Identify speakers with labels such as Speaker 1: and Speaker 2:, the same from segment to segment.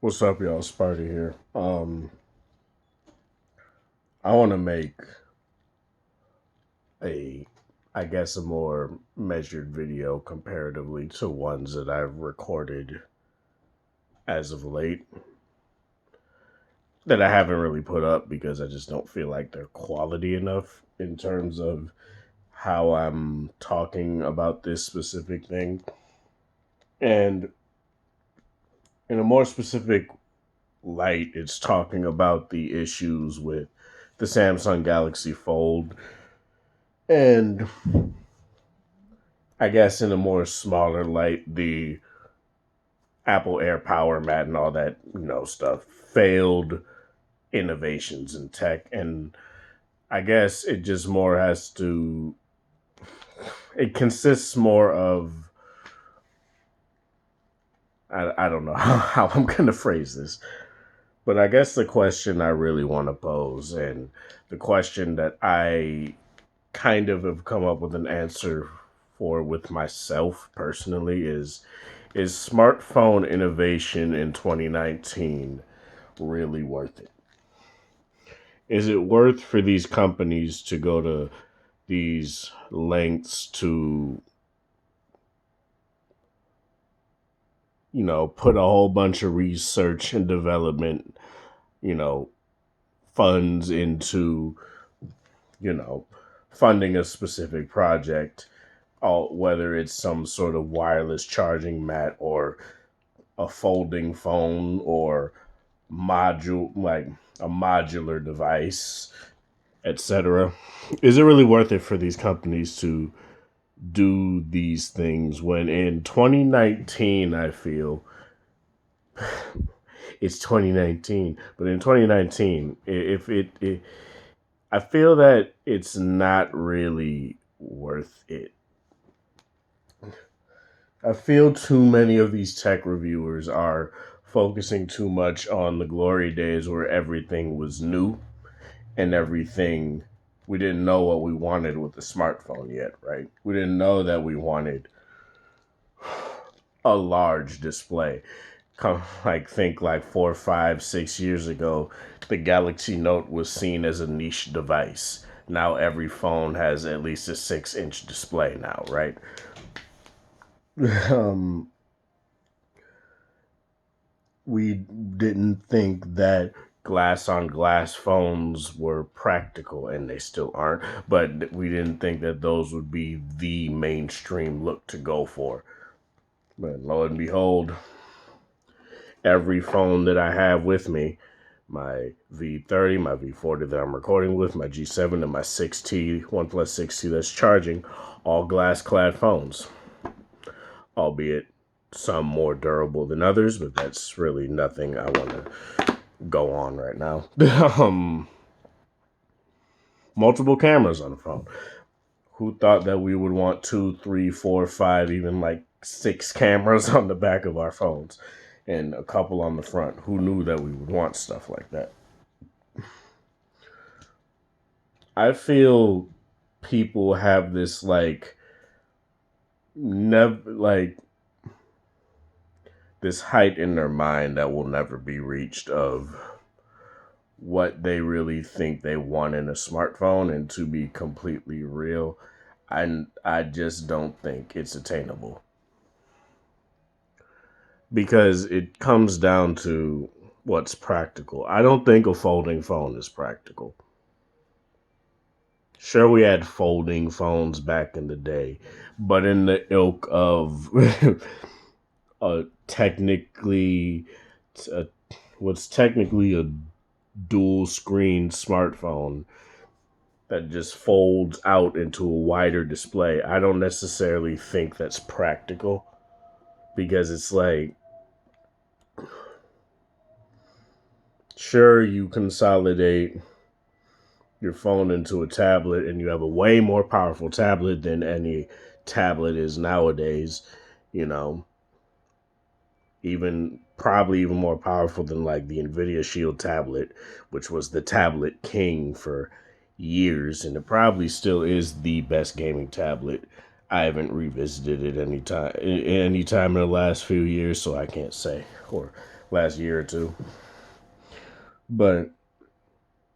Speaker 1: What's up, y'all? Sparty here. I want to make a, I guess, a more measured video comparatively to ones that I've recorded as of late that I haven't really put up because I just don't feel like they're quality enough in terms of how I'm talking about this specific thing. And in a more specific light, it's talking about the issues with the Samsung Galaxy Fold and I guess in a more smaller light, the Apple Air Power Mat and all that, stuff, failed innovations in tech. And I guess it just more has to, it consists more of, I don't know how I'm going to phrase this, but I guess the question I really want to pose and the question that I kind of have come up with an answer for with myself personally is smartphone innovation in 2019 really worth it? Is it worth for these companies to go to these lengths to, put a whole bunch of research and development, you know, funds into, you know, funding a specific project, whether it's some sort of wireless charging mat or a folding phone or a modular device, etc. Is it really worth it for these companies to do these things when in 2019 I feel it's 2019, but in 2019 if it I feel that it's not really worth it. I feel too many of these tech reviewers are focusing too much on the glory days where everything was new and everything, we didn't know what we wanted with the smartphone yet, right? We didn't know that we wanted a large display. Think like 4, 5, 6 years ago, the Galaxy Note was seen as a niche device. Now every phone has at least a 6-inch display now, right? um, we didn't think that glass on glass phones were practical, and they still aren't, but we didn't think that those would be the mainstream look to go for. But lo and behold, every phone that I have with me, my V30, my V40 that I'm recording with, my G7, and my 6T, OnePlus 6T that's charging, all glass clad phones, albeit some more durable than others, but that's really nothing I want to go on right now. Multiple cameras on the phone. Who thought that we would want 2, 3, 4, 5, even like 6 cameras on the back of our phones and a couple on the front? Who knew that we would want stuff like that? I feel people have this never this height in their mind that will never be reached of what they really think they want in a smartphone. And to be completely real, I just don't think it's attainable because it comes down to what's practical. I don't think a folding phone is practical. Sure, we had folding phones back in the day, but in the ilk of technically, uh, what's technically a dual screen smartphone that just folds out into a wider display, I don't necessarily think that's practical because it's like, sure, you consolidate your phone into a tablet and you have a way more powerful tablet than any tablet is nowadays, you know, even probably even more powerful than like the Nvidia Shield tablet, which was the tablet king for years, and it probably still is the best gaming tablet. I haven't revisited it any time in the last few years, so I can't say. Or last year or two. But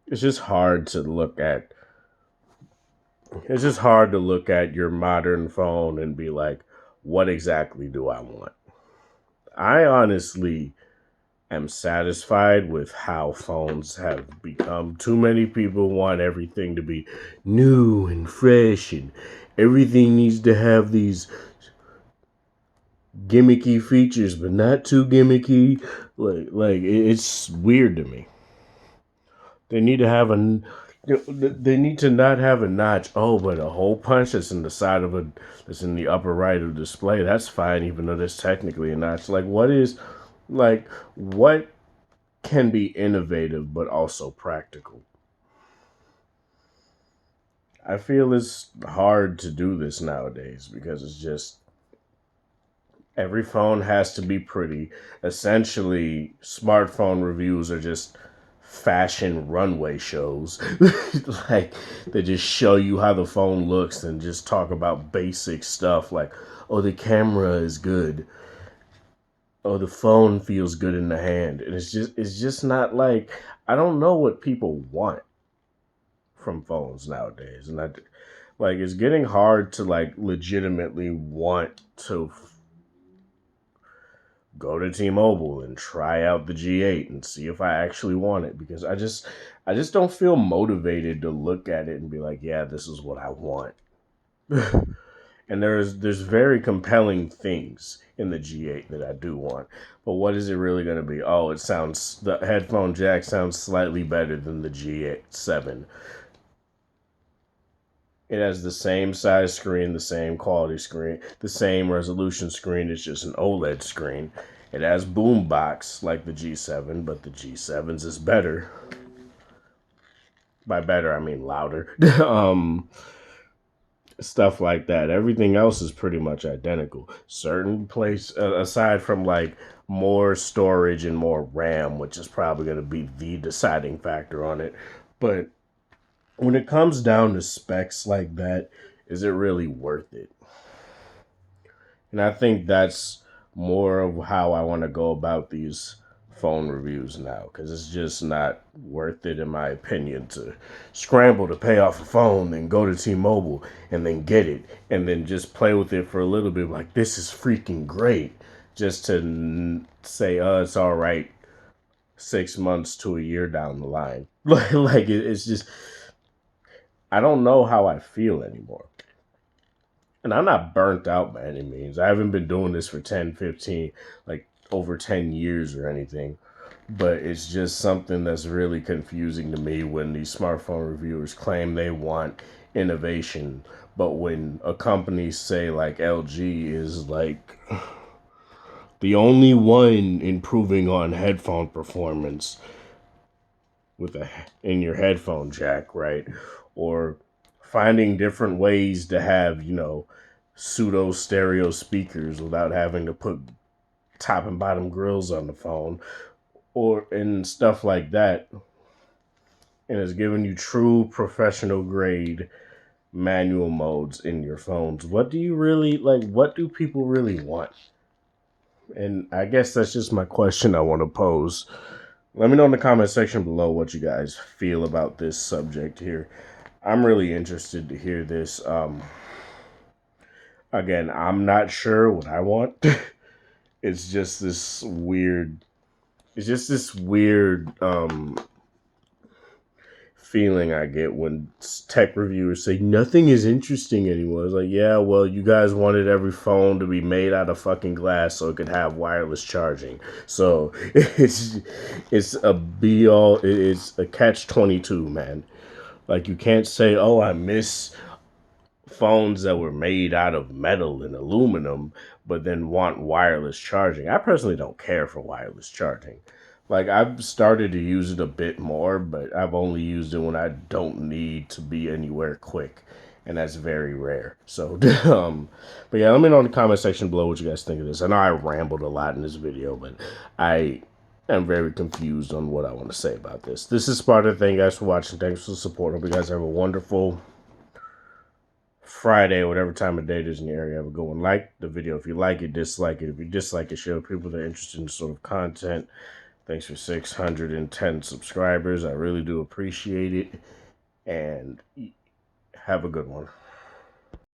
Speaker 1: it's just hard to look at. It's just hard to look at your modern phone and be like, what exactly do I want? I honestly am satisfied with how phones have become. Too many people want everything to be new and fresh, and everything needs to have these gimmicky features, but not too gimmicky. It's weird to me. They need to have they need to not have a notch. Oh, but a hole punch that's in the side of a that's in the upper right of the display. That's fine, even though there's technically a notch. What can be innovative but also practical? I feel it's hard to do this nowadays because it's just every phone has to be pretty. Essentially, smartphone reviews are just fashion runway shows. Like, they just show you how the phone looks and just talk about basic stuff like, oh, the camera is good. Oh, the phone feels good in the hand. And it's just not like, I don't know what people want from phones nowadays. And it's getting hard to like legitimately want to go to T-Mobile and try out the G8 and see if I actually want it, because I just don't feel motivated to look at it and be like, yeah, this is what I want. And there's very compelling things in the G8 that I do want. But what is it really going to be? Oh, the headphone jack sounds slightly better than the G7. It has the same size screen, the same quality screen, the same resolution screen. It's just an OLED screen. It has boombox like the G7, but the G7's is better. By better, I mean louder. Stuff like that. Everything else is pretty much identical. Certain place, aside from like more storage and more RAM, which is probably going to be the deciding factor on it. But when it comes down to specs like that, is it really worth it? And I think that's more of how I want to go about these phone reviews now, because it's just not worth it, in my opinion, to scramble to pay off a phone, then go to T-Mobile and then get it, and then just play with it for a little bit. Like, this is freaking great, just to say, it's all right 6 months to a year down the line. It's just, I don't know how I feel anymore. And I'm not burnt out by any means. I haven't been doing this for 10, 15, like over 10 years or anything. But it's just something that's really confusing to me when these smartphone reviewers claim they want innovation. But when a company, say like LG, is like the only one improving on headphone performance with a in your headphone jack, right? Or finding different ways to have, pseudo stereo speakers without having to put top and bottom grills on the phone, or and stuff like that. And it's giving you true professional grade manual modes in your phones. What do you really like? What do people really want? And I guess that's just my question I want to pose. Let me know in the comment section below what you guys feel about this subject here. I'm really interested to hear this. Again, I'm not sure what I want. it's just this weird. It's just this weird feeling I get when tech reviewers say nothing is interesting anymore. It's like, yeah, well, you guys wanted every phone to be made out of fucking glass so it could have wireless charging. So it's a be all. It's a catch-22, man. Like, you can't say, oh, I miss phones that were made out of metal and aluminum, but then want wireless charging. I personally don't care for wireless charging. Like, I've started to use it a bit more, but I've only used it when I don't need to be anywhere quick, and that's very rare. So, but yeah, let me know in the comment section below what you guys think of this. I know I rambled a lot in this video, but I am very confused on what I want to say about this. This is Sparta. Thank you guys for watching. Thanks for the support. Hope you guys have a wonderful Friday, whatever time of day it is in the area. Have a good one. Like the video if you like it, dislike it. If you dislike it, show people that are interested in this sort of content. Thanks for 610 subscribers. I really do appreciate it. And have a good one.